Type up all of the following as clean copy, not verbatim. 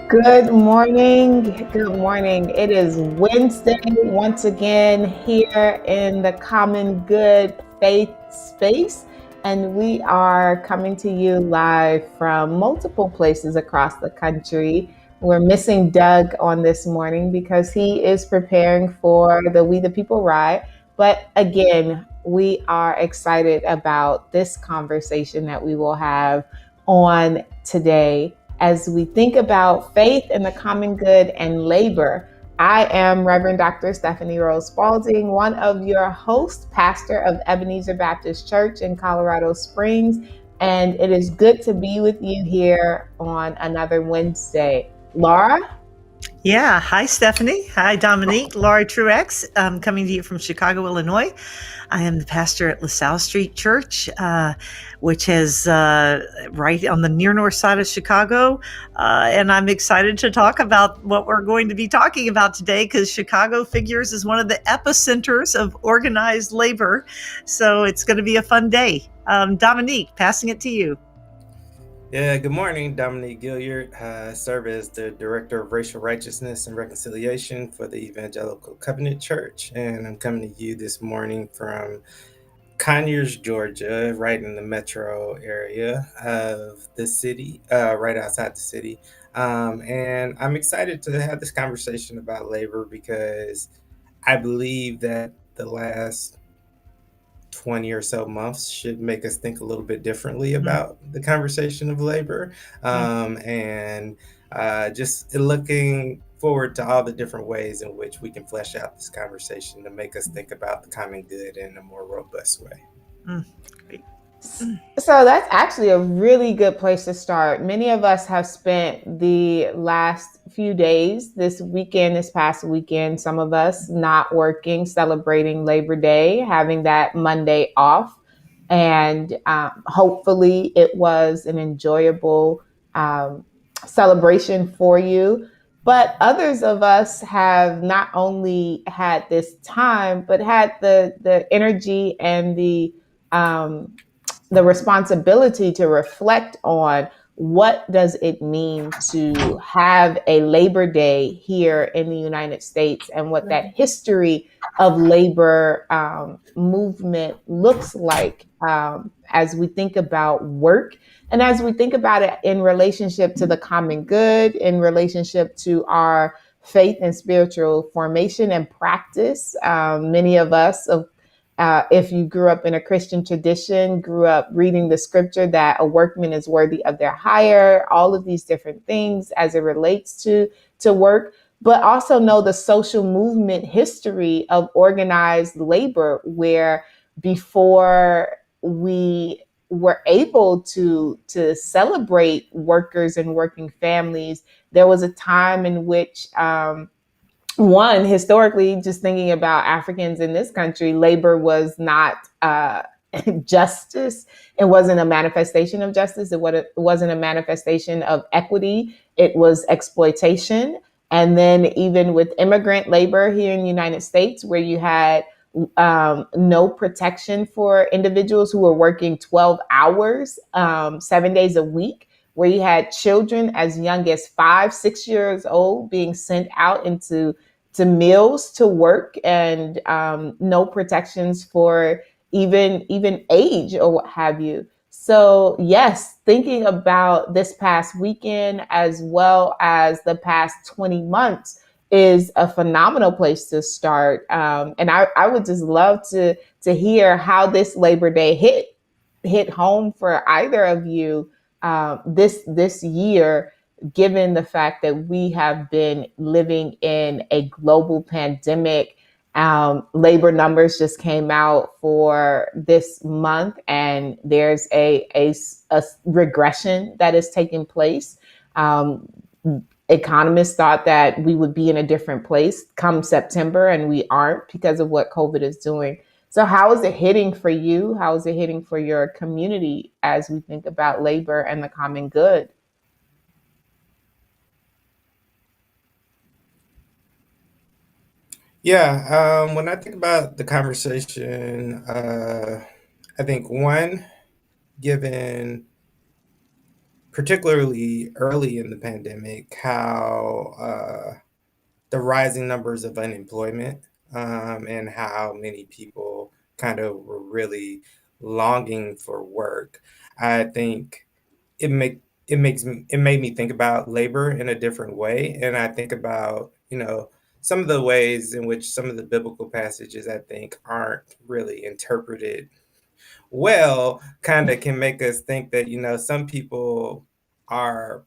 Good morning. Good morning. It is Wednesday once again here in the Common Good Faith Space, and we are coming to you live from multiple places across the country. We're missing Doug on this morning because he is preparing for the We the People ride. But again, we are excited about this conversation that we will have on today as we think about faith and the common good and labor. I am Reverend Dr. Stephanie Rose Spalding, one of your hosts, pastor of Ebenezer Baptist Church in Colorado Springs, and it is good to be with you here on another Wednesday. Laura? Yeah. Hi, Stephanie. Hi, Dominique. Laura Truex, coming to you from Chicago, Illinois. I am the pastor at LaSalle Street Church, which is right on the near north side of Chicago. And I'm excited to talk about what we're going to be talking about today because Chicago figures as one of the epicenters of organized labor. So it's going to be a fun day. Dominique, passing it to you. Yeah, good morning. Dominique Gilliard. I serve as the Director of Racial Righteousness and Reconciliation for the Evangelical Covenant Church. And I'm coming to you this morning from Conyers, Georgia, right in the metro area of the city, right outside the city. And I'm excited to have this conversation about labor because I believe that the last 20 or so months should make us think a little bit differently about the conversation of labor. And just looking forward to all the different ways in which we can flesh out this conversation to make us think about the common good in a more robust way. Great. So that's actually a really good place to start. Many of us have spent the last few days, this past weekend, some of us not working, celebrating Labor Day, having that Monday off. And hopefully it was an enjoyable um, celebration for you. But others of us have not only had this time, but had the energy and the responsibility to reflect on what does it mean to have a Labor Day here in the United States and what that history of labor movement looks like as we think about work and as we think about it in relationship to the common good, in relationship to our faith and spiritual formation and practice. Many of us, if you grew up in a Christian tradition, grew up reading the scripture that a workman is worthy of their hire, all of these different things as it relates to work, but also know the social movement history of organized labor, where before we were able to celebrate workers and working families, there was a time in which one, historically, just thinking about Africans in this country, labor was not justice. It wasn't a manifestation of justice. It wasn't a manifestation of equity. It was exploitation. And then even with immigrant labor here in the United States, where you had no protection for individuals who were working 12 hours, 7 days a week, where you had children as young as 5, 6 years old being sent out into to mills to work, and no protections for even age or what have you. So yes, thinking about this past weekend as well as the past 20 months is a phenomenal place to start. And I would just love to hear how this Labor Day hit home for either of you this year, given the fact that we have been living in a global pandemic. Labor numbers just came out for this month, and there's a regression that is taking place. Um, Economists thought that we would be in a different place come September, and we aren't because of what COVID is doing. So, how is it hitting for you? How is it hitting for your community as we think about labor and the common good? Yeah, when I think about the conversation, I think one, given particularly early in the pandemic, how the rising numbers of unemployment, and how many people kind of were really longing for work. I think it make it made me think about labor in a different way, and I think about, some of the ways in which some of the biblical passages I think aren't really interpreted well, kind of can make us think that, some people are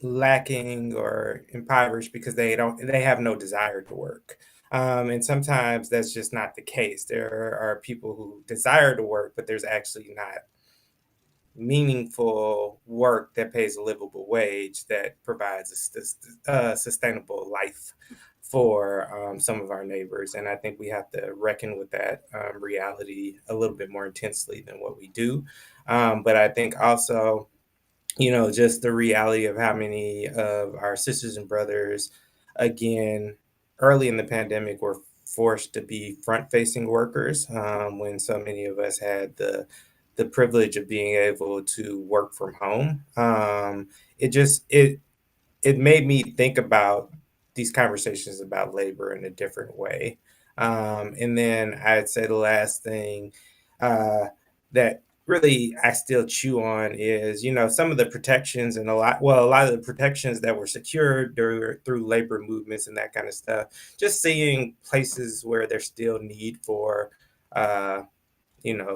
lacking or impoverished because they have no desire to work. And sometimes that's just not the case. There are people who desire to work, but there's actually not meaningful work that pays a livable wage that provides a sustainable life for some of our neighbors. And I think we have to reckon with that reality a little bit more intensely than what we do. But I think also, just the reality of how many of our sisters and brothers, again, early in the pandemic, were forced to be front facing workers, when so many of us had the privilege of being able to work from home. It just, it made me think about these conversations about labor in a different way. And then I'd say the last thing uh, that really I still chew on is, some of the protections and a lot of the protections that were secured through labor movements and that kind of stuff. Just seeing places where there's still need for uh,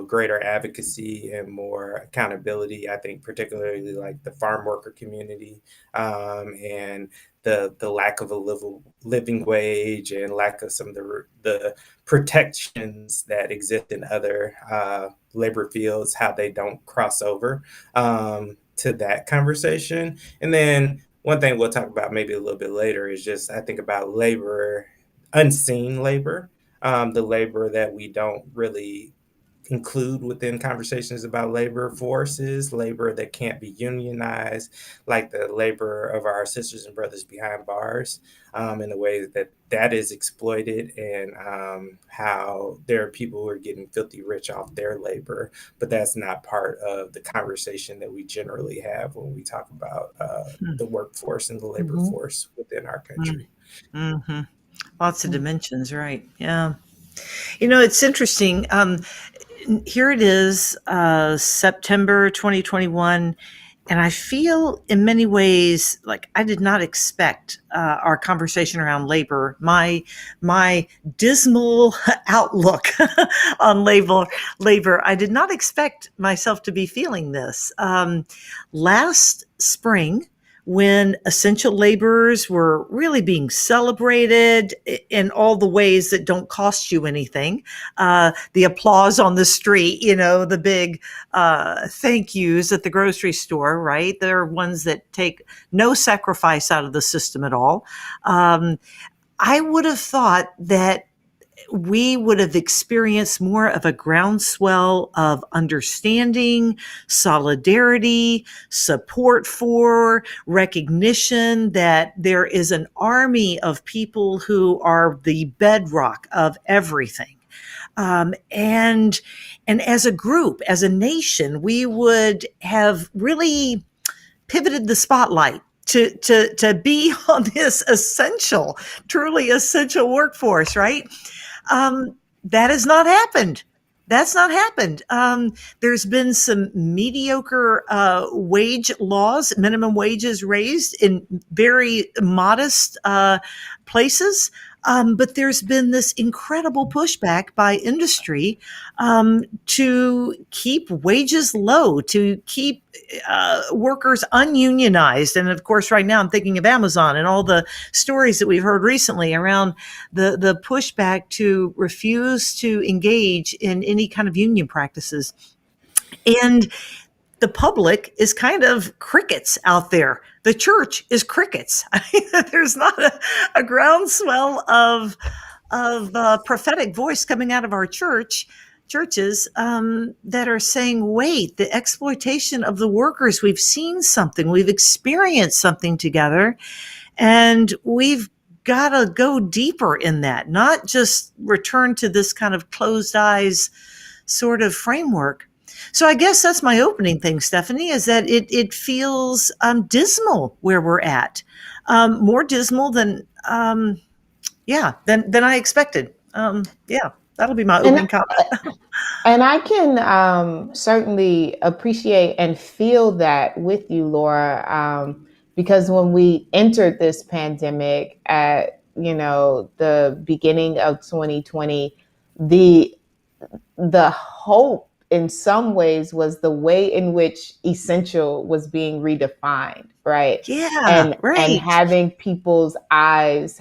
greater advocacy and more accountability. I think particularly like the farm worker community, and the lack of a living wage and lack of some of the protections that exist in other labor fields, how they don't cross over to that conversation. And then one thing we'll talk about maybe a little bit later is just I think about labor, unseen labor, the labor that we don't really include within conversations about labor forces, labor that can't be unionized, like the labor of our sisters and brothers behind bars, in the way that that is exploited, and how there are people who are getting filthy rich off their labor, but that's not part of the conversation that we generally have when we talk about the workforce and the labor Mhm. force within our Mm, country. mhm. Lots of Mm. dimensions, right? Yeah. It's interesting. Here it is, September 2021, and I feel in many ways like I did not expect our conversation around labor, my dismal outlook on labor. I did not expect myself to be feeling this. Last spring, when essential laborers were really being celebrated in all the ways that don't cost you anything, the applause on the street, the big thank yous at the grocery store, right? They're ones that take no sacrifice out of the system at all. Um, I would have thought that we would have experienced more of a groundswell of understanding, solidarity, support for, recognition that there is an army of people who are the bedrock of everything. And as a group, as a nation, we would have really pivoted the spotlight to be on this essential, truly essential workforce, right? That has not happened. That's not happened. There's been some mediocre wage laws, minimum wages raised in very modest places. But there's been this incredible pushback by industry to keep wages low, to keep workers ununionized. And of course, right now I'm thinking of Amazon and all the stories that we've heard recently around the pushback to refuse to engage in any kind of union practices. And the public is kind of crickets out there. The church is crickets. I mean, there's not a groundswell of prophetic voice coming out of our churches that are saying, wait, the exploitation of the workers, we've seen something, we've experienced something together, and we've got to go deeper in that, not just return to this kind of closed eyes sort of framework. So I guess that's my opening thing, Stephanie, is that it feels dismal where we're at, more dismal than than I expected. Yeah, that'll be my And opening comment. And I can certainly appreciate and feel that with you, Laura, because when we entered this pandemic at the beginning of 2020, the the hope in some ways was the way in which essential was being redefined, right? Yeah, And right, having people's eyes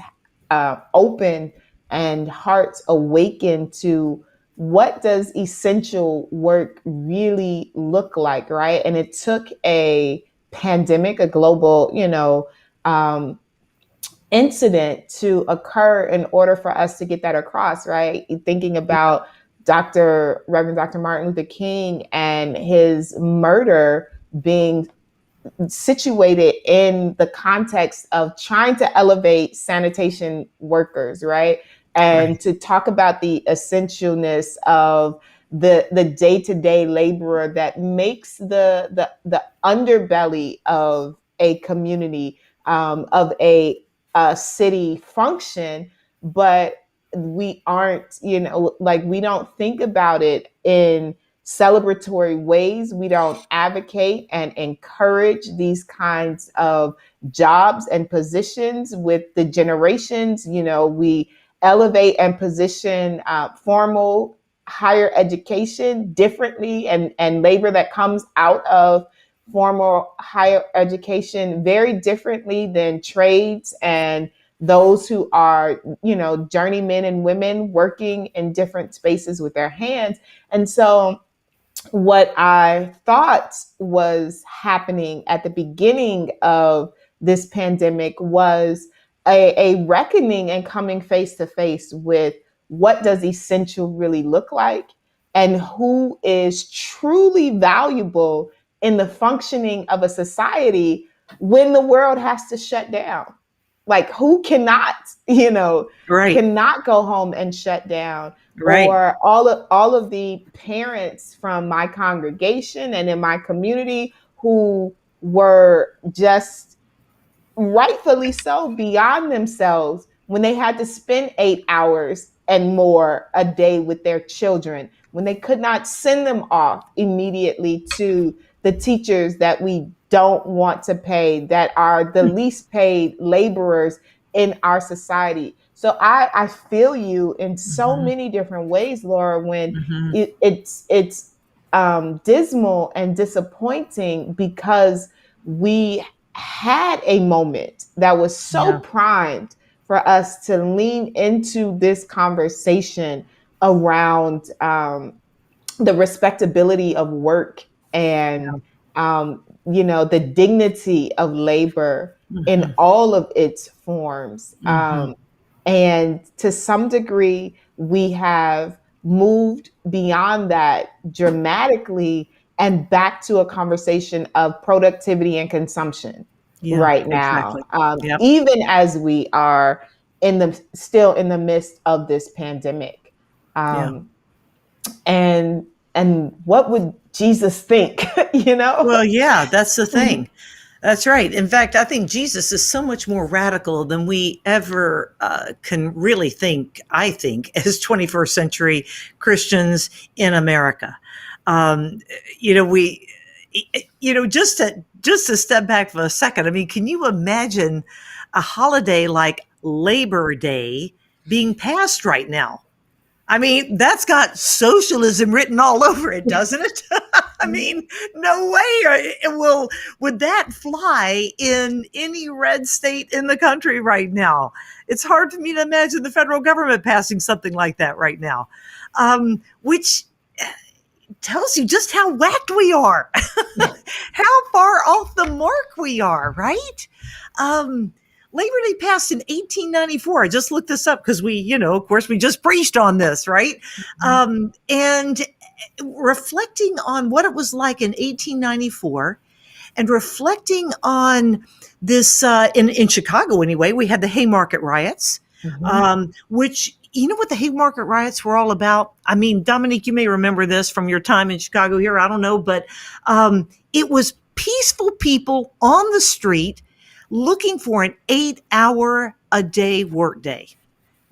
open and hearts awakened to what does essential work really look like, right? And it took a pandemic, a global, um, incident to occur in order for us to get that across, right? Thinking yeah, about Reverend Dr. Martin Luther King and his murder being situated in the context of trying to elevate sanitation workers, right? And right, to talk about the essentialness of the day-to-day laborer that makes the underbelly of a community, of a city function, but we aren't, like we don't think about it in celebratory ways. We don't advocate and encourage these kinds of jobs and positions with the generations. We elevate and position formal higher education differently, and labor that comes out of formal higher education very differently than trades and those who are, journeymen and women working in different spaces with their hands. And so what I thought was happening at the beginning of this pandemic was a reckoning and coming face to face with what does essential really look like, and who is truly valuable in the functioning of a society when the world has to shut down. Like, who cannot, right, cannot go home and shut down, right. or all of the parents from my congregation and in my community who were just rightfully so beyond themselves when they had to spend 8 hours and more a day with their children, when they could not send them off immediately to the teachers that we don't want to pay, that are the least paid laborers in our society. So I feel you in so Hmm. many different ways, Laura, when Hmm. it's dismal and disappointing because we had a moment that was so Yeah, primed for us to lean into this conversation around the respectability of work yeah. and the dignity of labor in Hmm. all of its forms. Hmm. And to some degree, we have moved beyond that dramatically and back to a conversation of productivity and consumption Yeah, right now, exactly. Yep. even as we are still in the midst of this pandemic. Yeah. Um, and what would Jesus think? you know? Well, yeah, that's the thing. That's right. In fact, I think Jesus is so much more radical than we ever can really think, I think, as 21st century Christians in America. Um, you know, we, just to step back for a second, I mean, can you imagine a holiday like Labor Day being passed right now? I mean, that's got socialism written all over it, doesn't it? I mean, no way would that fly in any red state in the country right now. It's hard for me to imagine the federal government passing something like that right now, which tells you just how whacked we are, how far off the mark we are, right? Um, Labor Day passed in 1894. I just looked this up because of course, we just preached on this, right? And reflecting on what it was like in 1894 and reflecting on this in Chicago anyway, we had the Haymarket riots, Mhm. which you know what the Haymarket riots were all about? I mean, Dominique, you may remember this from your time in Chicago here. I don't know, but it was peaceful people on the street looking for an 8 hour a day workday.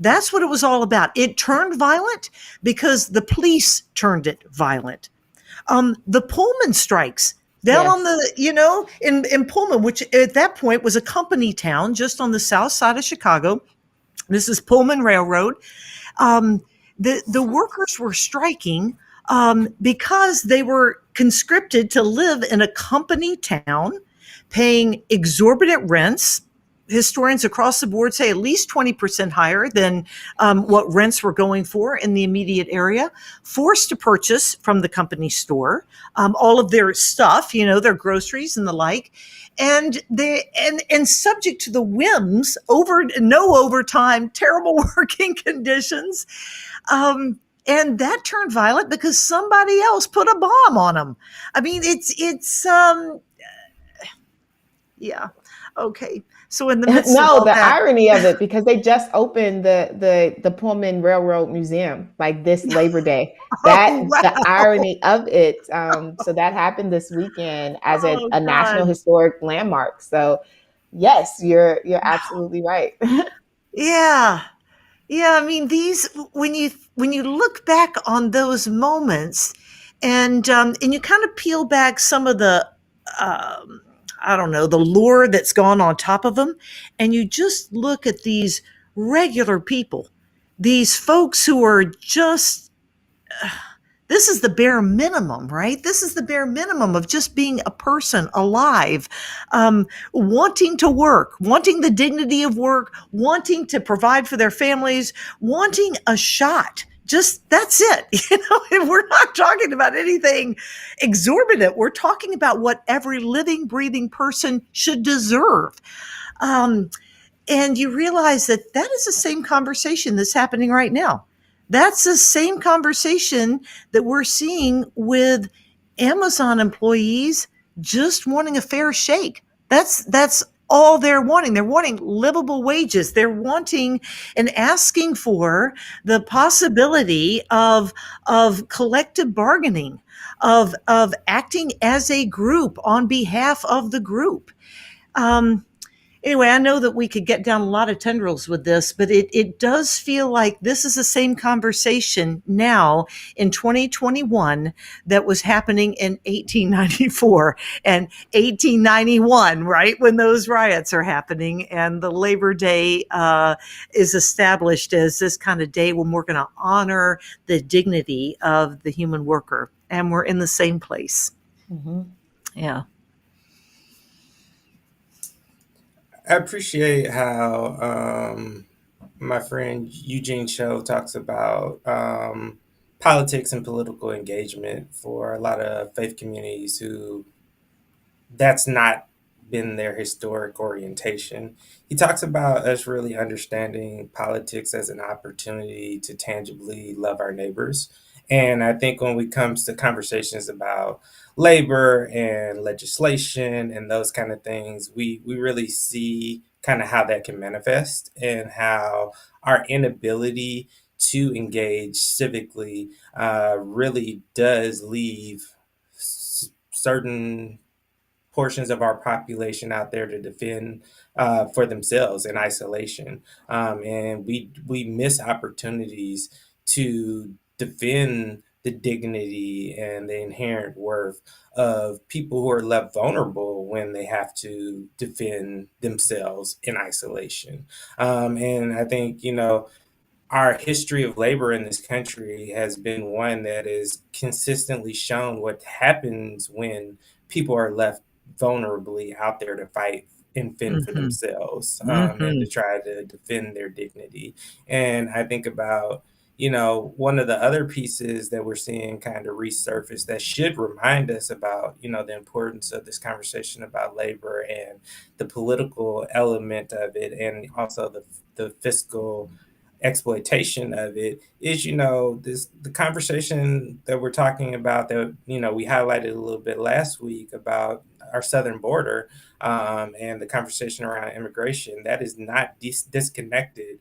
That's what it was all about. It turned violent because the police turned it violent. The Pullman strikes down on Yes. the, in Pullman, which at that point was a company town just on the south side of Chicago. This is Pullman Railroad. Um, the workers were striking because they were conscripted to live in a company town, paying exorbitant rents. Historians across the board say at least 20% higher than what rents were going for in the immediate area, forced to purchase from the company store all of their stuff, their groceries and the like, and subject to the whims over no overtime, terrible working conditions. And that turned violent because somebody else put a bomb on them. I mean, yeah. Okay. So in the midst of No, all the that, irony of it, because they just opened the Pullman Railroad Museum like this Labor Day. That oh the wow. irony of it. So that happened this weekend as Oh a national God. historic landmark. So yes, you're absolutely right. Yeah. Yeah, I mean these when you look back on those moments, and you kind of peel back some of the um, I don't know, the lore that's gone on top of them, and you just look at these regular people, these folks who are just this is the bare minimum, right? This is the bare minimum of just being a person alive, wanting to work, wanting the dignity of work, wanting to provide for their families, wanting a shot. Just that's it. And we're not talking about anything exorbitant. We're talking about what every living, breathing person should deserve. Um, and you realize that that is the same conversation that's happening right now. That's the same conversation that we're seeing with Amazon employees just wanting a fair shake. That's all they're wanting. They're wanting livable wages. They're wanting and asking for the possibility of collective bargaining, of acting as a group on behalf of the group. Um, Anyway, I know that we could get down a lot of tendrils with this, but it does feel like this is the same conversation now in 2021 that was happening in 1894 and 1891, right? When those riots are happening and the Labor Day is established as this kind of day when we're going to honor the dignity of the human worker. And we're in the same place. Mhm. Yeah. I appreciate how my friend Eugene Cho talks about politics and political engagement for a lot of faith communities who that's not been their historic orientation. He talks about us really understanding politics as an opportunity to tangibly love our neighbors. And I think when it comes to conversations about labor and legislation and those kind of things, we really see kind of how that can manifest and how our inability to engage civically really does leave certain portions of our population out there to defend for themselves in isolation, and we miss opportunities to defend the dignity and the inherent worth of people who are left vulnerable when they have to defend themselves in isolation. And I think our history of labor in this country has been one that has consistently shown what happens when people are left vulnerably out there to fight and fend for Hmm. themselves, and to Hmm. try to defend their dignity. And I think about, one of the other pieces that we're seeing kind of resurface that should remind us about, the importance of this conversation about labor and the political element of it, and also the fiscal exploitation of it is this the conversation that we're talking about that we highlighted a little bit last week about our southern border, and the conversation around immigration, that is not disconnected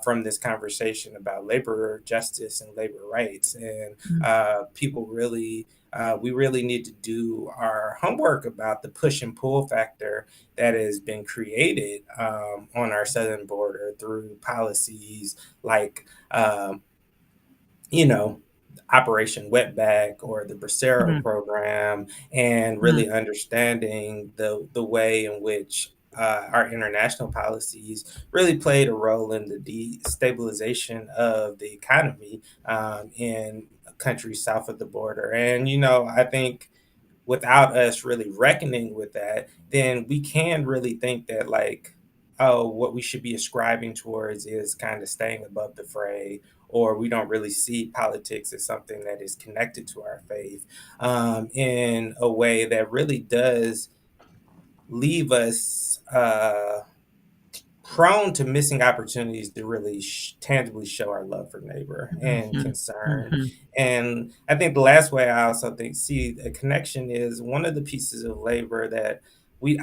from this conversation about labor justice and labor rights. And people really, we really need to do our homework about the push and pull factor that has been created on our southern border through policies like, you know, Operation Wetback or the Bracero Mm, program, and mm, really understanding the way in which our international policies really played a role in the destabilization of the economy in countries south of the border. And, I think without us really reckoning with that, then we can really think that, like, oh, what we should be ascribing towards is kind of staying above the fray, or we don't really see politics as something that is connected to our faith in a way that really does leave us prone to missing opportunities to really tangibly show our love for neighbor and mhm, concern. mhm, And I think the last way I also think see a connection is one of the pieces of labor that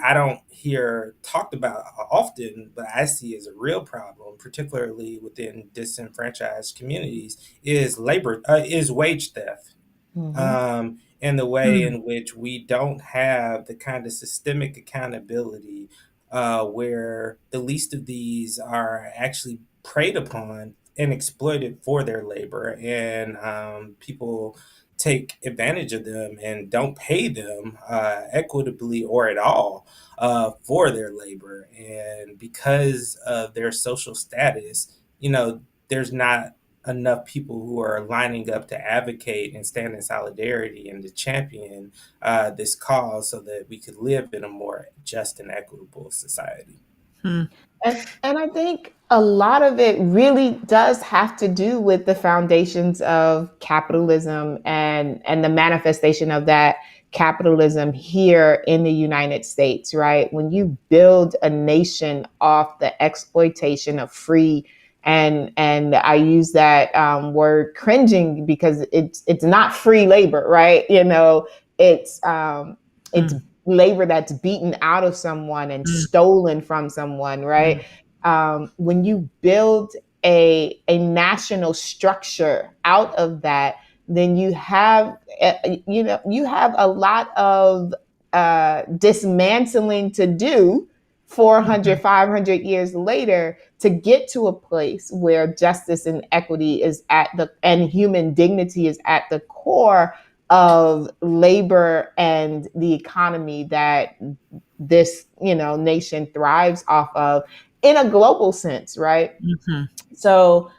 I don't hear talked about often, but I see as a real problem, particularly within disenfranchised communities, is wage theft, Mm-hmm. and the way mm, in which we don't have the kind of systemic accountability where the least of these are actually preyed upon and exploited for their labor, and people take advantage of them and don't pay them equitably or at all for their labor. And because of their social status, there's not enough people who are lining up to advocate and stand in solidarity and to champion this cause so that we could live in a more just and equitable society. mm, And I think a lot of it really does have to do with the foundations of capitalism and the manifestation of that capitalism here in the United States, right? When you build a nation off the exploitation of free and I use that word cringing because it's not free labor, right? It's mm, labor that's beaten out of someone and mm, stolen from someone, right? mm, When you build a national structure out of that, then you have a lot of dismantling to do 400, mhm, 500 years later to get to a place where justice and equity is at the and human dignity is at the core of labor and the economy that this nation thrives off of in a global sense, right? mhm, So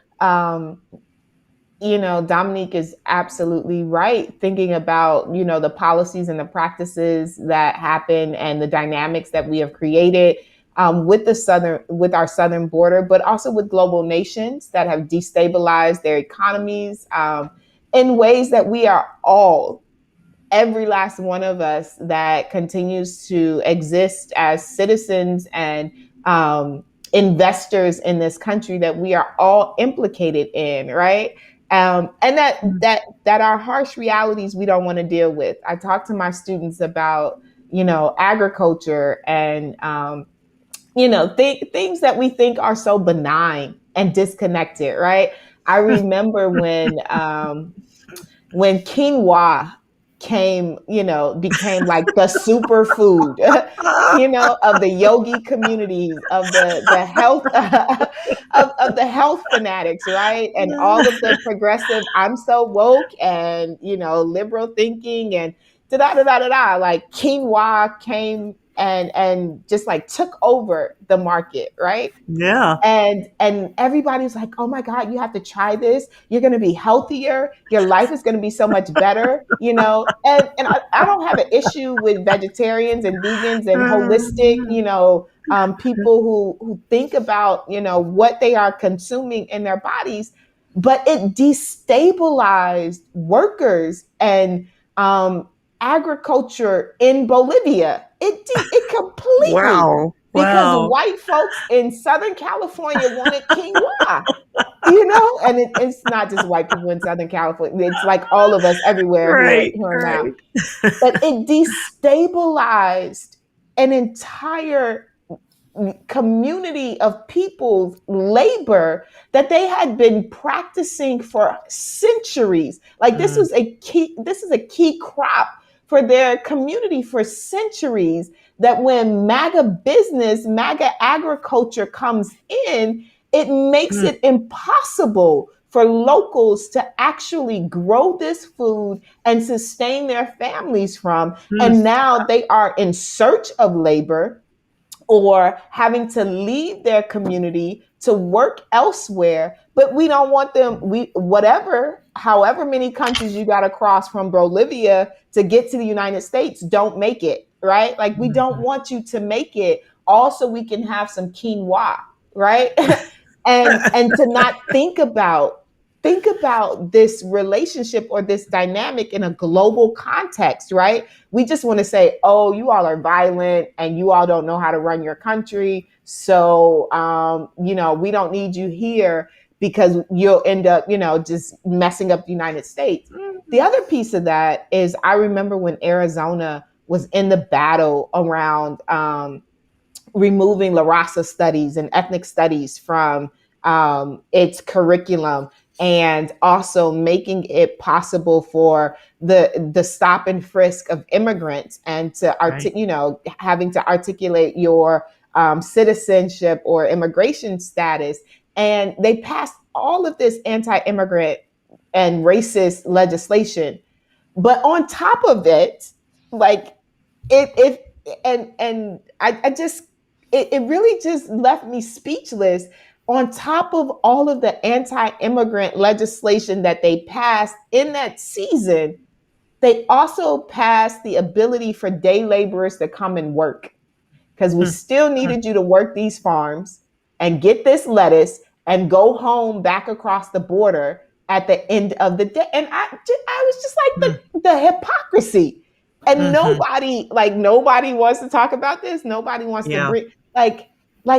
Dominique is absolutely right. Thinking about, the policies and the practices that happen and the dynamics that we have created with our southern border, but also with global nations that have destabilized their economies in ways that we are all every last one of us that continues to exist as citizens and investors in this country that we are all implicated in, right? And mm, that are harsh realities we don't want to deal with. I talk to my students about agriculture and things that we think are so benign and disconnected, right? I remember when quinoa became like the superfood, of the yogi communities, of the health of the health fanatics, right? And all of the progressive, I'm so woke and liberal thinking and da da da da da da. Like quinoa came and just like took over the market, right? yeah. And everybody was like, oh my god, you have to try this, you're going to be healthier, your life is going to be so much better, and I don't have an issue with vegetarians and vegans and holistic, people who think about what they are consuming in their bodies, but it destabilized workers and um, agriculture in Bolivia. It completely, Wow. because Wow. white folks in Southern California wanted quinoa. and it's not just white people in Southern California. It's like all of us everywhere Right, who are now. right. But it destabilized an entire community of people's labor that they had been practicing for centuries. Like Mm, this is a key crop for their community for centuries, that when MAGA agriculture comes in, it makes mm, it impossible for locals to actually grow this food and sustain their families from. mm, And now they are in search of labor or having to leave their community to work elsewhere. But we don't want them, however many countries you got to cross from Bolivia to get to the United States, don't make it, right? Like, we don't mhm. want you to make it. Also, we can have some quinoa, right? And to not think about this relationship or this dynamic in a global context, right? We just want to say, oh, you all are violent and you all don't know how to run your country. So, we don't need you here because you'll end up, just messing up the United States. The other piece of that is, I remember when Arizona was in the battle around removing La Raza studies and ethnic studies from its curriculum, and also making it possible for the stop and frisk of immigrants, and Right. having to articulate your citizenship or immigration status. And they passed all of this anti-immigrant and racist legislation, but on top of it, like, it and I just, it really just left me speechless. On top of all of the anti-immigrant legislation that they passed in that season, they also passed the ability for day laborers to come and work, because we Mm, still mm, needed you to work these farms and get this lettuce and go home back across the border at the end of the day. And I was just like, mm, the hypocrisy. And mhm. nobody wants to talk about this. Nobody wants to Yeah. bring,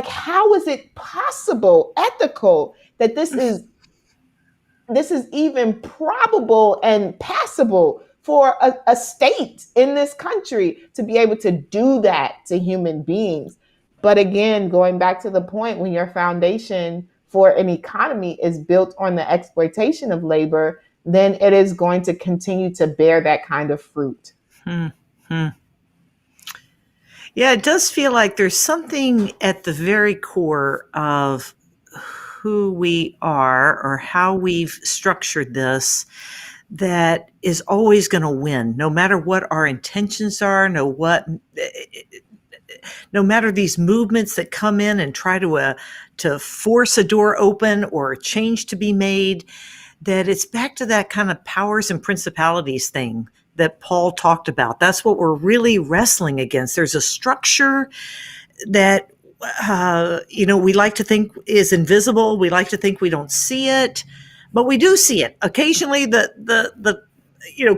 how is it possible, ethical, that this is even probable and passable for a state in this country to be able to do that to human beings. But again, going back to the point, when your foundation for an economy is built on the exploitation of labor, then it is going to continue to bear that kind of fruit. Mm, mm. Yeah, it does feel like there's something at the very core of who we are or how we've structured this that is always going to win, no matter what our intentions are, no matter these movements that come in and try to force a door open or a change to be made. That it's back to that kind of powers and principalities thing that Paul talked about. That's what we're really wrestling against. There's a structure that we like to think is invisible. We like to think we don't see it, but we do see it. Occasionally, the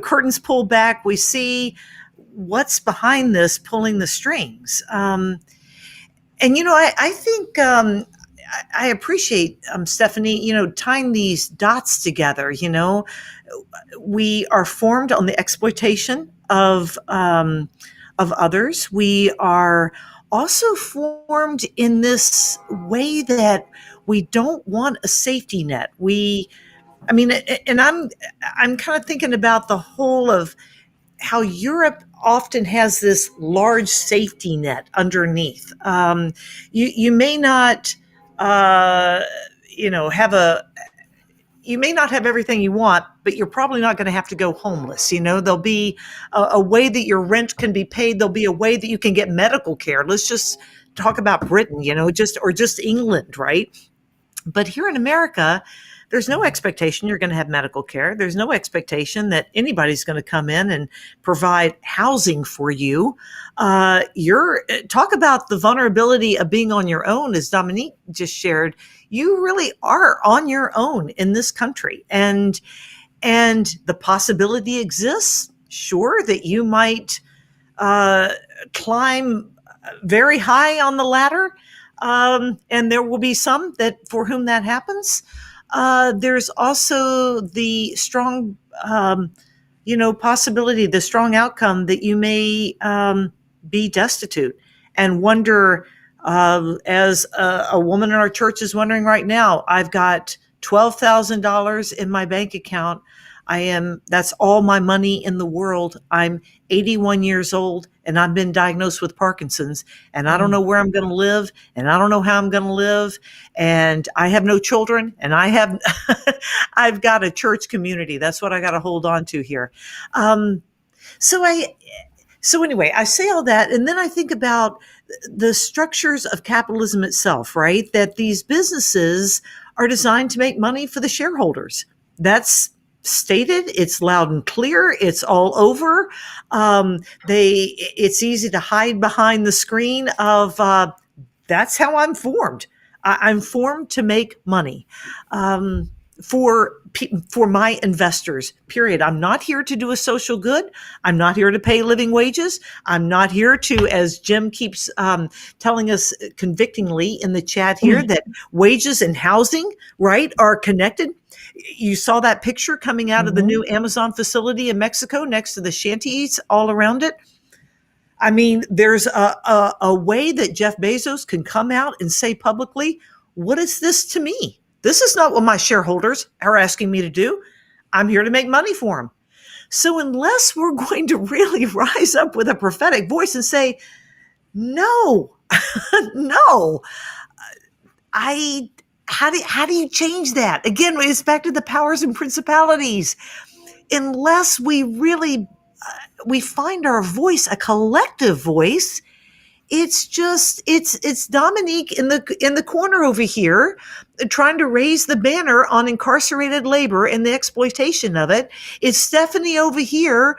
curtains pull back. We see what's behind this, pulling the strings. I think I appreciate Stephanie, tying these dots together. We are formed on the exploitation of others. We are also formed in this way that we don't want a safety net. And I'm kind of thinking about the whole of how Europe often has this large safety net underneath. You may not, have you may not have everything you want, but you're probably not going to have to go homeless. There'll be a way that your rent can be paid. There'll be a way that you can get medical care. Let's just talk about Britain, just England, right? But here in America, there's no expectation you're going to have medical care. There's no expectation that anybody's going to come in and provide housing for you. You're talk about the vulnerability of being on your own, as Dominique just shared. You really are on your own in this country, and the possibility exists, sure, that you might climb very high on the ladder, and there will be some that for whom that happens. there's also the strong, possibility, the strong outcome that you may be destitute and wonder, as a woman in our church is wondering right now, I've got $12,000 in my bank account. That's all my money in the world. I'm 81 years old and I've been diagnosed with Parkinson's, and I don't know where I'm going to live, and I don't know how I'm going to live, and I have no children, and I've got a church community. That's what I got to hold on to here. Um, so I, so anyway, I say all that, and then I think about the structures of capitalism itself, right? That these businesses are designed to make money for the shareholders. That's stated. It's loud and clear. It's all over. It's easy to hide behind the screen of, that's how I'm formed. I'm formed to make money. For my investors, period. I'm not here to do a social good. I'm not here to pay living wages. I'm not here to, as Jim keeps telling us convictingly in the chat here, that wages and housing, right, are connected. You saw that picture coming out of the new Amazon facility in Mexico next to the shanties all around it. I mean, there's a way that Jeff Bezos can come out and say publicly, what is this to me? This is not what my shareholders are asking me to do. I'm here to make money for them. So unless we're going to really rise up with a prophetic voice and say, no, no, how do you change that? Again, it's back to the powers and principalities. Unless we really we find our voice, a collective voice, it's Dominique in the corner over here trying to raise the banner on incarcerated labor and the exploitation of it. It's Stephanie over here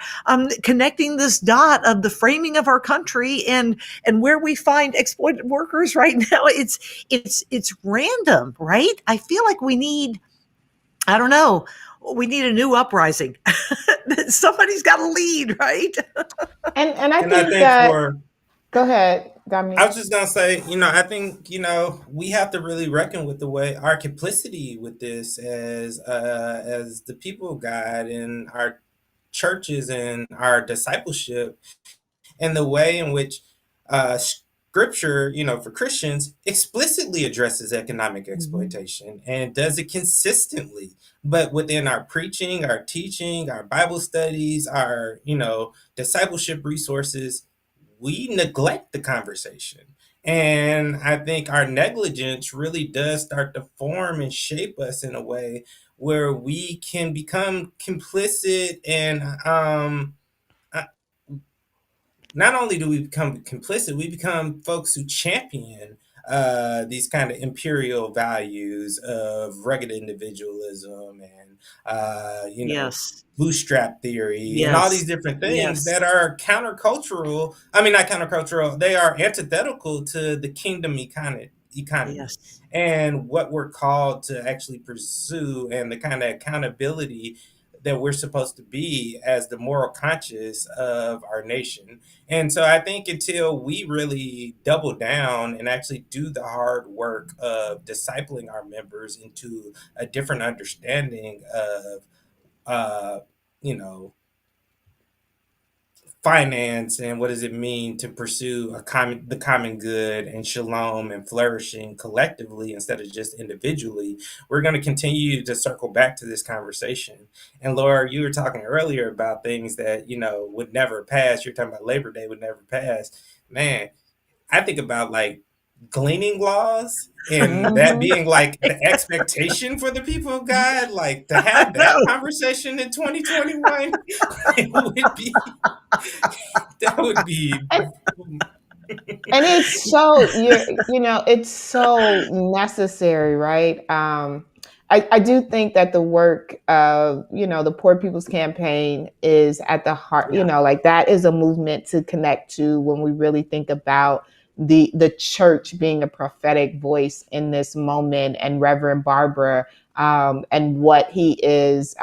connecting this dot of the framing of our country and where we find exploited workers right now. It's random, right? I feel like we need, I don't know, we need a new uprising. Somebody's got to lead, right? And I And I think think that, for go ahead, I Dominique. was just gonna say, I think we have to really reckon with the way our complicity with this as the people of God in our churches and our discipleship, and the way in which scripture, for Christians, explicitly addresses economic exploitation and does it consistently. But within our preaching, our teaching, our Bible studies, our, discipleship resources, we neglect the conversation. And I think our negligence really does start to form and shape us in a way where we can become complicit and not only do we become complicit, we become folks who champion these kind of imperial values of rugged individualism and Yes. bootstrap theory and all these Yes. different things Yes. that are countercultural. I mean, not countercultural; they are antithetical to the kingdom economy Yes. and what we're called to actually pursue, and the kind of accountability that we're supposed to be as the moral conscience of our nation. And so I think until we really double down and actually do the hard work of discipling our members into a different understanding of, uh, you know, finance and what does it mean to pursue the common good and shalom and flourishing collectively instead of just individually, we're going to continue to circle back to this conversation. And Laura, you were talking earlier about things that would never pass. You're talking about Labor Day would never pass. Man, I think about like gleaning laws and that Hmm. being like the expectation for the people of God, like to have that No. conversation in 2021, it would be that would be And it's so it's so necessary, right? I do think that the work of the Poor People's Campaign is at the heart. Yeah. Like that is a movement to connect to when we really think about the church being a prophetic voice in this moment, and Reverend Barbara, and what he is.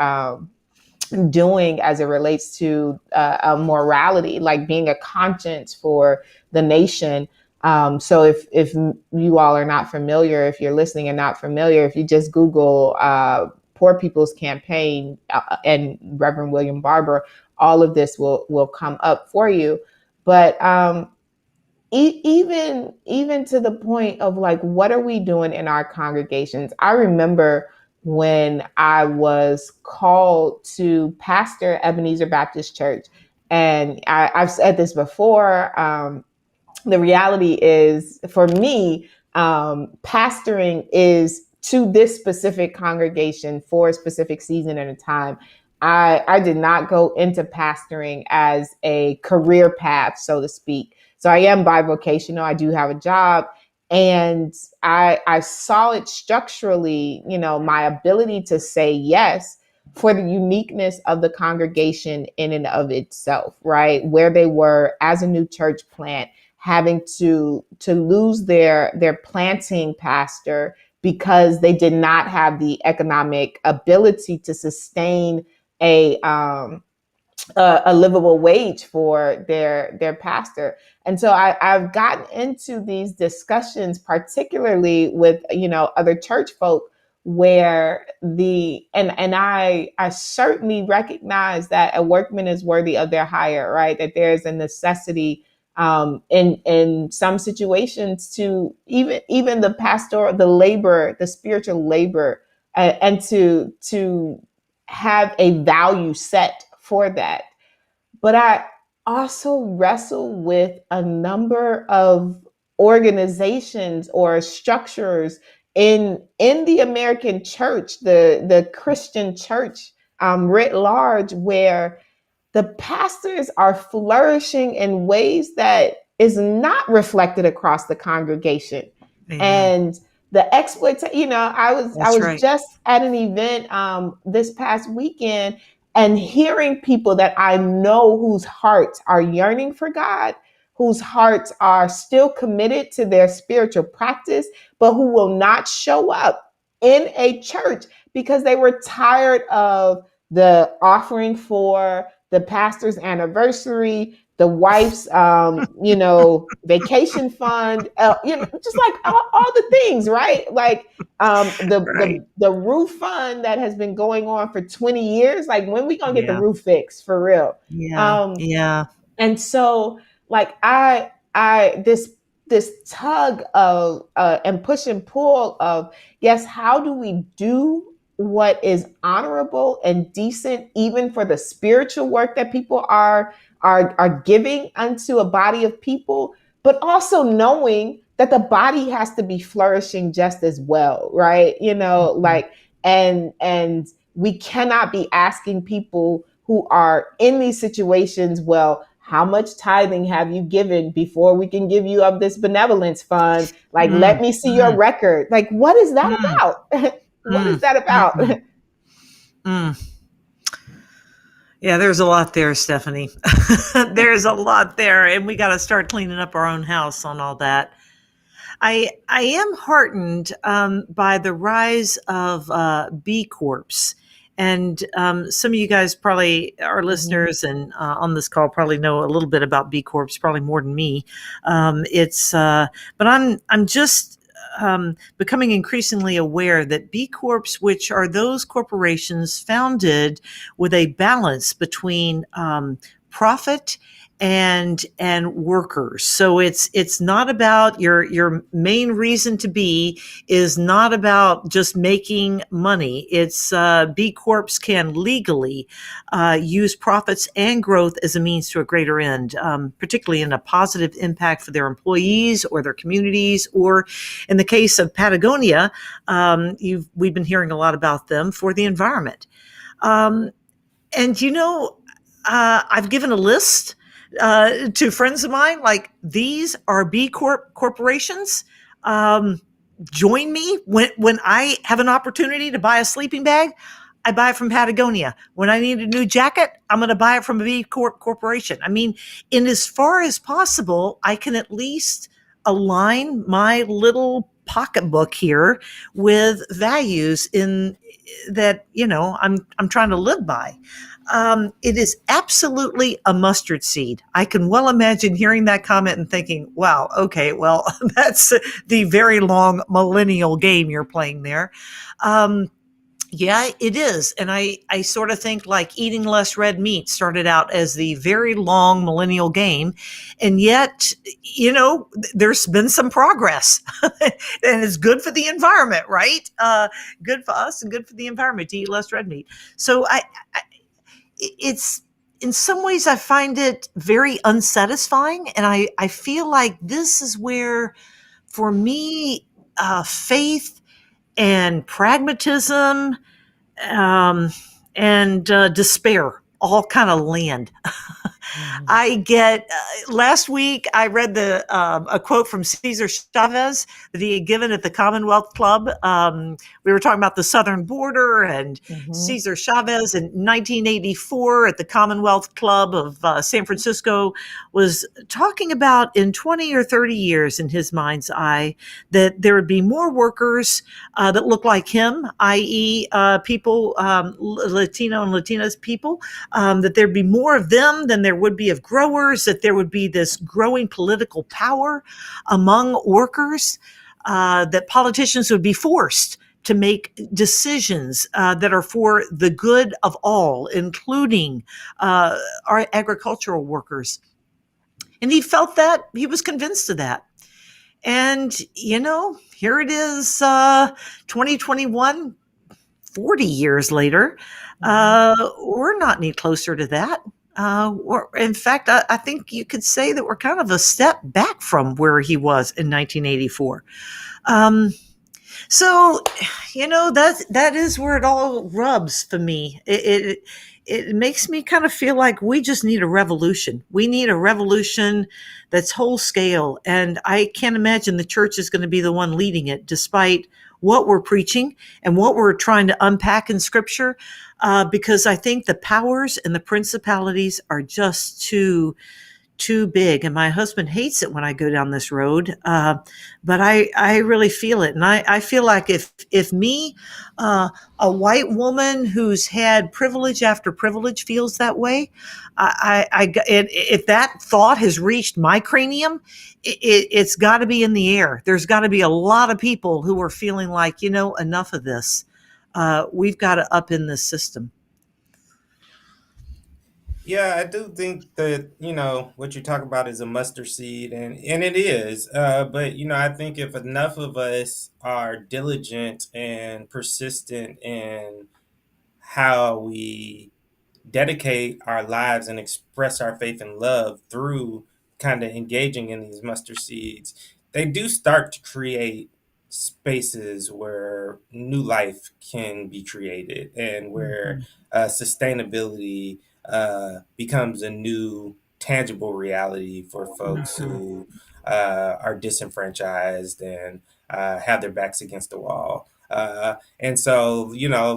Doing as it relates to morality, like being a conscience for the nation. So if you all are not familiar, if you're listening and not familiar, if you just Google Poor People's Campaign and Reverend William Barber, all of this will come up for you. But even to the point of like, what are we doing in our congregations? I remember when I was called to pastor Ebenezer Baptist Church, and I've said this before. The reality is, for me, pastoring is to this specific congregation for a specific season at a time. I did not go into pastoring as a career path, so to speak. So I am bivocational. I do have a job, and I saw it structurally, my ability to say yes for the uniqueness of the congregation in and of itself, right? Where they were as a new church plant, having to lose their planting pastor because they did not have the economic ability to sustain a a livable wage for their pastor. And so I've gotten into these discussions, particularly with other church folk, where I certainly recognize that a workman is worthy of their hire, right? That there's a necessity in some situations to even the pastoral, the labor, the spiritual labor, and to have a value set for that. But I also wrestle with a number of organizations or structures in the American church, the Christian church, writ large, where the pastors are flourishing in ways that is not reflected across the congregation. Amen. And the exploit, I That's was right. just at an event this past weekend, and hearing people that I know whose hearts are yearning for God, whose hearts are still committed to their spiritual practice, but who will not show up in a church because they were tired of the offering for the pastor's anniversary, the wife's, vacation fund, just like all the things, right? Like Right. the roof fund that has been going on for 20 years. Like, when we gonna get the Yeah. roof fixed for real? Yeah. Um, Yeah. and so, like, I this tug of and push and pull of, yes, how do we do what is honorable and decent, even for the spiritual work that people are giving unto a body of people, but also knowing that the body has to be flourishing just as well, right? Mhm. Like, and we cannot be asking people who are in these situations, well, how much tithing have you given before we can give you of this benevolence fund? Like, let Mm, me see your mm, record. Like, what is that mm, about? What mm, is that about? mm, mm. Yeah, there's a lot there, Stephanie. There's a lot there, and we got to start cleaning up our own house on all that. I am heartened by the rise of BCorps. And some of you guys, probably our Mhm. listeners and on this call, probably know a little bit about BCorps, probably more than me. But I'm just becoming increasingly aware that B Corps, which are those corporations founded with a balance between profit and workers. So it's not about your main reason to be is not about just making money. It's B Corps can legally use profits and growth as a means to a greater end, particularly in a positive impact for their employees or their communities, or in the case of Patagonia, we've been hearing a lot about them for the environment. Um, and I've given a list to friends of mine, like, these are B Corp corporations. Um, Join me when I have an opportunity to buy a sleeping bag. I buy it from Patagonia. When I need a new jacket, I'm going to buy it from a B Corp corporation. I mean, in as far as possible, I can at least align my little pocketbook here with values in that I'm trying to live by. It is absolutely a mustard seed. I can well imagine hearing that comment and thinking, wow, okay, well, that's the very long millennial game you're playing there. Um, yeah, it is. And I sort of think like eating less red meat started out as the very long millennial game. And yet, there's been some progress and it's good for the environment, right? Good for us and good for the environment to eat less red meat. So it's, in some ways, I find it very unsatisfying. And I feel like this is where, for me, faith and pragmatism um, and despair all kind of land. Mhm. I get last week I read a quote from Cesar Chavez that he had given at the Commonwealth Club. We were talking about the southern border, and Mhm. Cesar Chavez in 1984 at the Commonwealth Club of San Francisco was talking about in 20 or 30 years, in his mind's eye, that there would be more workers that look like him, i.e., people, Latino and Latinas people, that there'd be more of them than there would be of growers, that there would be this growing political power among workers, that politicians would be forced to make decisions that are for the good of all, including our agricultural workers. And he felt that, he was convinced of that. And, here it is, 2021, 40 years later, Mhm. we're not any closer to that. In fact, I think you could say that we're kind of a step back from where he was in 1984. Um, so, that is where it all rubs for me. It makes me kind of feel like we just need a revolution. We need a revolution that's whole scale, and I can't imagine the church is going to be the one leading it, despite what we're preaching and what we're trying to unpack in Scripture. Because I think the powers and the principalities are just too big, and my husband hates it when I go down this road, but I really feel it. And I feel like if me, a white woman who's had privilege after privilege, feels that way, if that thought has reached my cranium, it's got to be in the air. There's got to be a lot of people who are feeling like, enough of this. We've got to up in this system. Yeah, I do think that, what you talk about is a mustard seed, and it is. But, I think if enough of us are diligent and persistent in how we dedicate our lives and express our faith and love through kind of engaging in these mustard seeds, they do start to create spaces where new life can be created, and where Mhm. sustainability becomes a new tangible reality for folks Mhm. who are disenfranchised and have their backs against the wall. And so,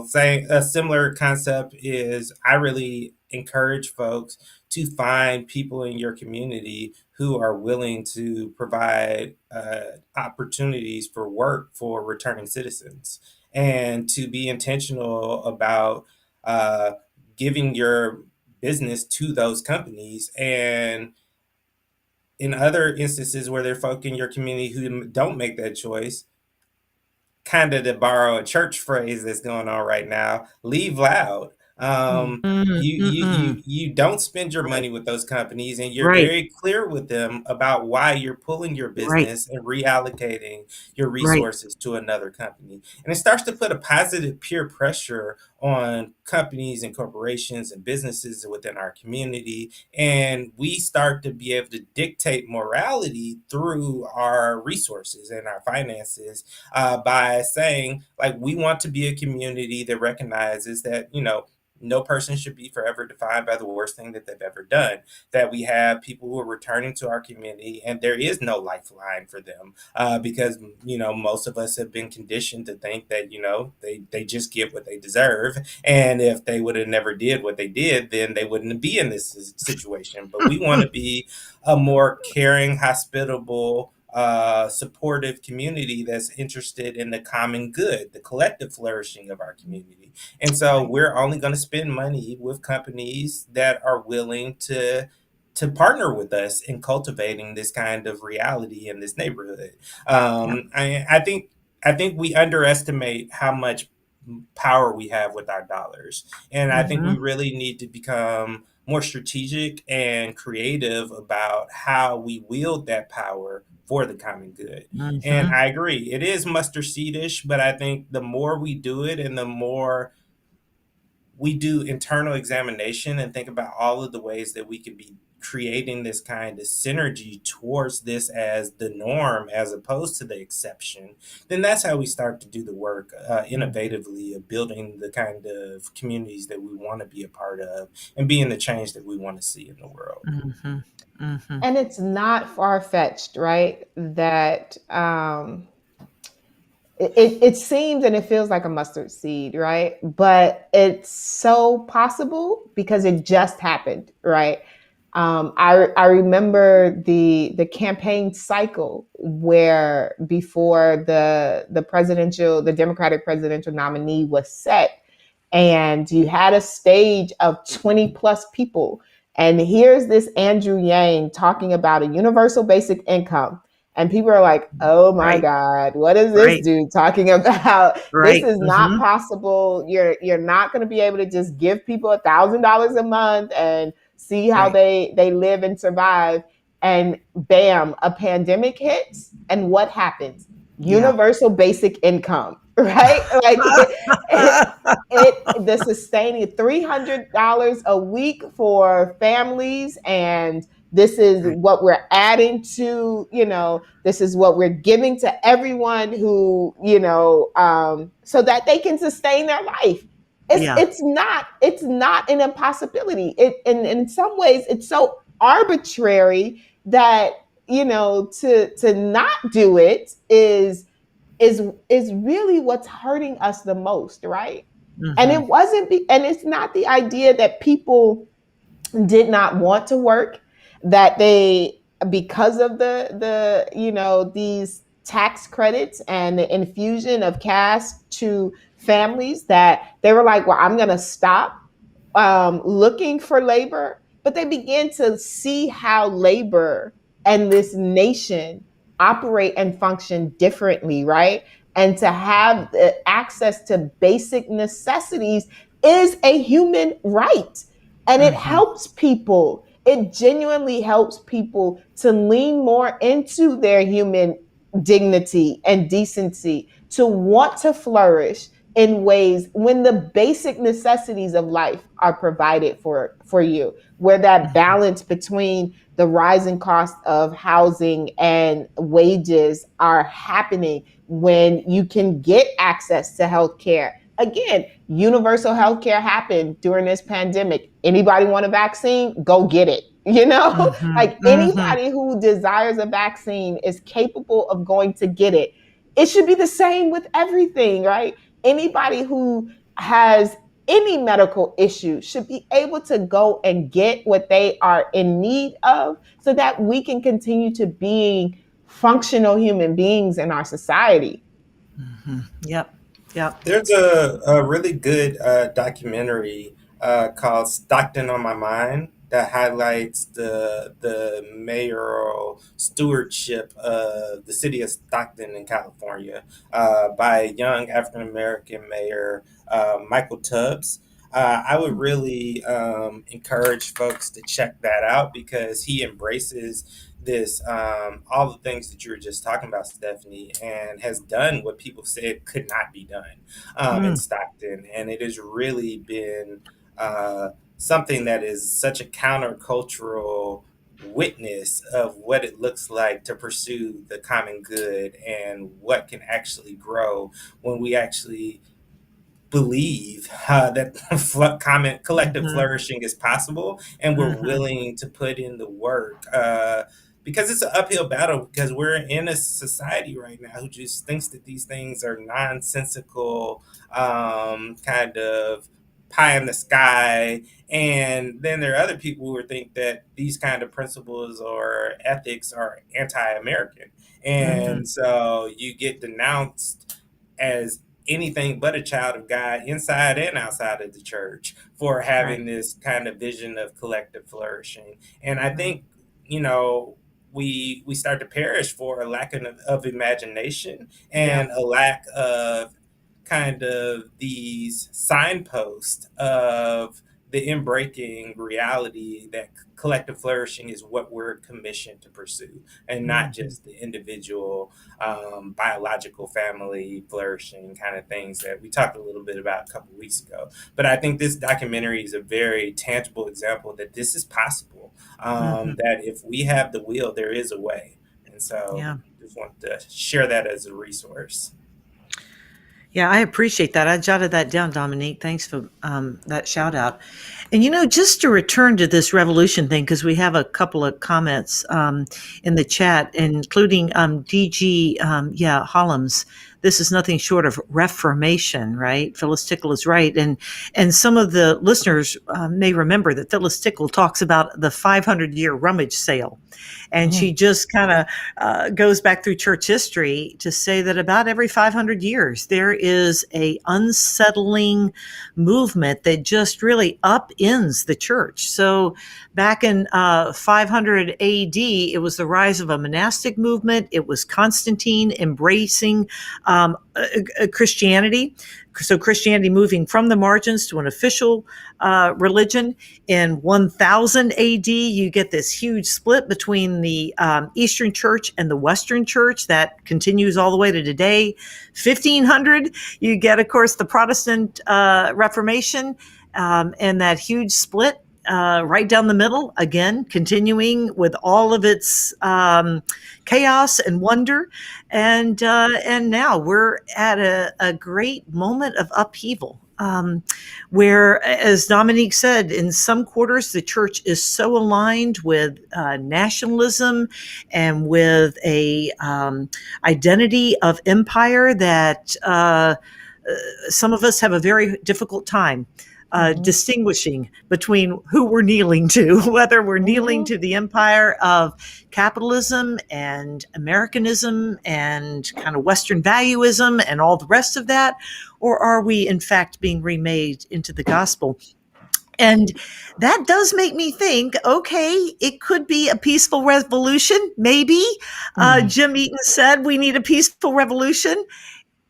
saying a similar concept is, I really encourage folks to find people in your community who are willing to provide opportunities for work for returning citizens, and to be intentional about uh, giving your business to those companies. And in other instances where there are folk in your community who don't make that choice, kind of to borrow a church phrase that's going on right now, leave loud. Mm. You don't spend your Right, money with those companies, and you're right, very clear with them about why you're pulling your right, business and reallocating your right. resources to another company. And it starts to put a positive peer pressure on companies and corporations and businesses within our community, and we start to be able to dictate morality through our resources and our finances, by saying, like, we want to be a community that recognizes that, no person should be forever defined by the worst thing that they've ever done. That we have people who are returning to our community, and there is no lifeline for them, because, most of us have been conditioned to think that, they just get what they deserve. And if they would have never did what they did, then they wouldn't be in this situation. But we want to be a more caring, hospitable, supportive community that's interested in the common good, the collective flourishing of our community. And so Right. we're only going to spend money with companies that are willing to partner with us in cultivating this kind of reality in this neighborhood. Yeah. I think we underestimate how much power we have with our dollars, and I think we Mm-hmm. really need to become more strategic and creative about how we wield that power for the common good. And Mm-hmm. I agree, it is mustard seedish, but I think the more we do it and the more we do internal examination and think about all of the ways that we could be creating this kind of synergy towards this as the norm as opposed to the exception, then that's how we start to do the work innovatively of building the kind of communities that we want to be a part of and being the change that we want to see in the world. Mm-hmm. Mm-hmm. And it's not far fetched, right? That it seems and it feels like a mustard seed, right? But it's so possible because it just happened, right? I remember the campaign cycle where before the Democratic presidential nominee was set, and you had a stage of 20 plus people, and here's this Andrew Yang talking about a universal basic income, and people are like, oh my Right. God, what is this Right. dude talking about? This Right. is not Mm-hmm. possible. You're not going to be able to just give people $1,000 a month and see how Right. they live and survive. And bam, a pandemic hits. And what happens? Yeah. Universal basic income, right? Like the sustaining $300 a week for families, and this is Right. what we're adding to, this is what we're giving to everyone who, so that they can sustain their life. it's Yeah. it's not it's not an impossibility. In some ways it's so arbitrary that, to not do it is really what's hurting us the most, right? And Mm-hmm. and it's not the idea that people did not want to work, that they, because of these tax credits and the infusion of cash to families, that they were like, well, I'm going to stop looking for labor. But they began to see how labor and this nation operate and function differently, right? And to have access to basic necessities is a human right. And it Mm-hmm. helps people. It genuinely helps people to lean more into their human dignity and decency, to want to flourish in ways when the basic necessities of life are provided for you, where that Mm-hmm. balance between the rising cost of housing and wages are happening, when you can get access to health care. Again, universal health care happened during this pandemic. Anybody want a vaccine? Go get it. Mm-hmm. Like Mm-hmm. anybody who desires a vaccine is capable of going to get it. It should be the same with everything, right? Anybody who has any medical issue should be able to go and get what they are in need of, so that we can continue to being functional human beings in our society. Mm-hmm. Yep. Yep. There's a really good documentary called Stockton on My Mind that highlights the mayoral stewardship of the city of Stockton in California by a young African American mayor, Michael Tubbs. I would really encourage folks to check that out because he embraces this all the things that you were just talking about, Stephanie, and has done what people said could not be done in Mm. Stockton. And it has really been something that is such a countercultural witness of what it looks like to pursue the common good and what can actually grow when we actually believe that common collective Mm-hmm. flourishing is possible and we're Mm-hmm. willing to put in the work because it's an uphill battle because we're in a society right now who just thinks that these things are nonsensical kind of pie in the sky, and then there are other people who think that these kind of principles or ethics are anti-American, Mm-hmm. And so you get denounced as anything but a child of God inside and outside of the church for Right. having this kind of vision of collective flourishing. And I Right. think, you know, we start to perish for a lack of imagination Yeah. and a lack of kind of these signposts of the inbreaking reality that collective flourishing is what we're commissioned to pursue, and not Mm-hmm. just the individual biological family flourishing kind of things that we talked a little bit about a couple of weeks ago. But I think this documentary is a very tangible example that this is possible, Mm-hmm. that if we have the will, there is a way. And so Yeah. just want to share that as a resource. Yeah, I appreciate that. I jotted that down, Dominique. Thanks for that shout out. And, you know, just to return to this revolution thing, because we have a couple of comments in the chat, including DG, Hollums. This is nothing short of reformation, right? Phyllis Tickle is right. And some of the listeners may remember that Phyllis Tickle talks about the 500-year rummage sale. And she Mhm. just kind of goes back through church history to say that about every 500 years, there is a unsettling movement that just really upends the church. So back in 500 AD, it was the rise of a monastic movement. It was Constantine embracing Christianity. So Christianity moving from the margins to an official religion. In 1000 AD, you get this huge split between the Eastern Church and the Western Church that continues all the way to today. 1500, you get, of course, the Protestant Reformation and that huge split. Right down the middle, again, continuing with all of its chaos and wonder, and now we're at a great moment of upheaval. Where, as Dominique said, in some quarters, the church is so aligned with nationalism and with a identity of empire that some of us have a very difficult time Mhm. distinguishing between who we're kneeling to, whether we're kneeling Mhm. to the empire of capitalism and Americanism and kind of Western valuism and all the rest of that, or are we in fact being remade into the gospel? And that does make me think, okay, it could be a peaceful revolution. Maybe Mhm. Jim Eaton said we need a peaceful revolution.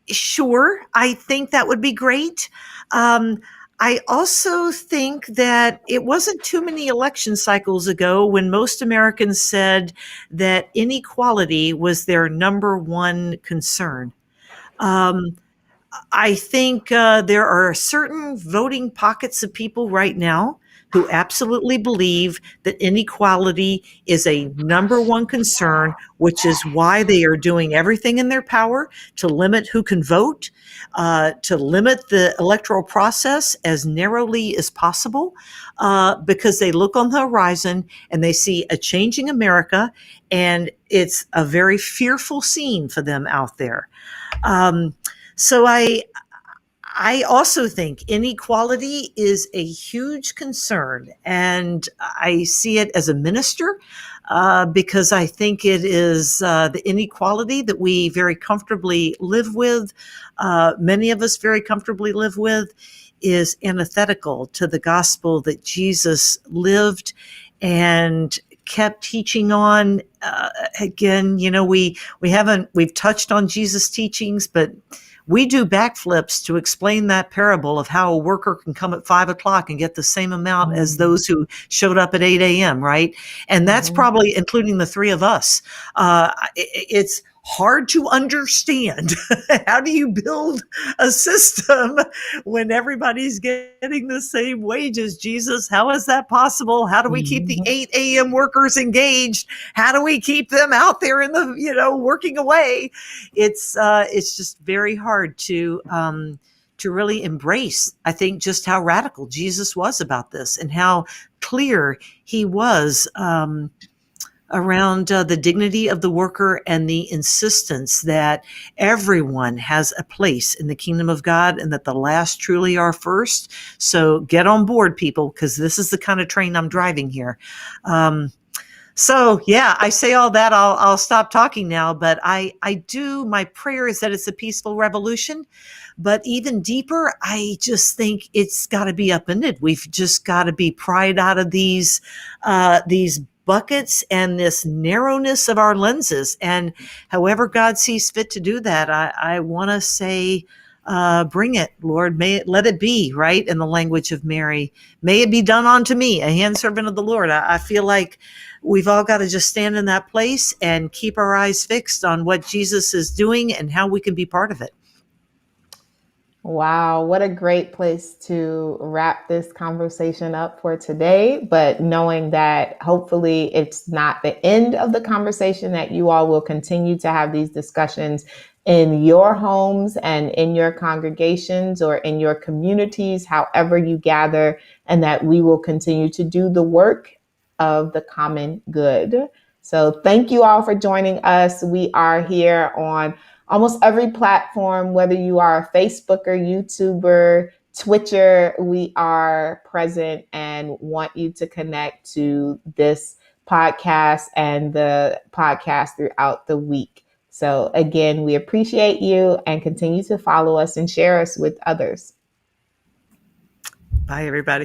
Sure, I think that would be great. Um, I also think that it wasn't too many election cycles ago when most Americans said that inequality was their number one concern. Um, I think there are certain voting pockets of people right now who absolutely believe that inequality is a number one concern, which is why they are doing everything in their power to limit who can vote, to limit the electoral process as narrowly as possible, because they look on the horizon and they see a changing America, and it's a very fearful scene for them out there. Um, so I also think inequality is a huge concern, and I see it as a minister because I think it is the inequality that we very comfortably live with. Many of us very comfortably live with is antithetical to the gospel that Jesus lived and kept teaching on. Again, you know, we've touched on Jesus' teachings, but we do backflips to explain that parable of how a worker can come at 5 o'clock and get the same amount as Mhm. those who showed up at 8 a.m., right? And that's Mhm. probably including the three of us. It's hard to understand. How do you build a system when everybody's getting the same wages? Jesus, how is that possible? How do we keep the Mhm. 8 a.m. workers engaged? How do we keep them out there in the, working away? It's just very hard to really embrace, I think, just how radical Jesus was about this and how clear he was around the dignity of the worker and the insistence that everyone has a place in the kingdom of God and that the last truly are first. So get on board, people, because this is the kind of train I'm driving here. Um, So yeah, I say all that. I'll stop talking now. But my prayer is that it's a peaceful revolution. But even deeper, I just think it's got to be upended. We've just got to be pried out of these buckets and this narrowness of our lenses. And however God sees fit to do that, I want to say, bring it, Lord. Let it be, right? In the language of Mary, may it be done unto me, a handservant of the Lord. I feel like we've all got to just stand in that place and keep our eyes fixed on what Jesus is doing and how we can be part of it. Wow, what a great place to wrap this conversation up for today. But knowing that hopefully it's not the end of the conversation, that you all will continue to have these discussions in your homes and in your congregations or in your communities, however you gather, and that we will continue to do the work of the common good. So thank you all for joining us. We are here on almost every platform, whether you are a Facebooker, YouTuber, Twitcher, we are present and want you to connect to this podcast and the podcast throughout the week. So again, we appreciate you and continue to follow us and share us with others. Bye, everybody.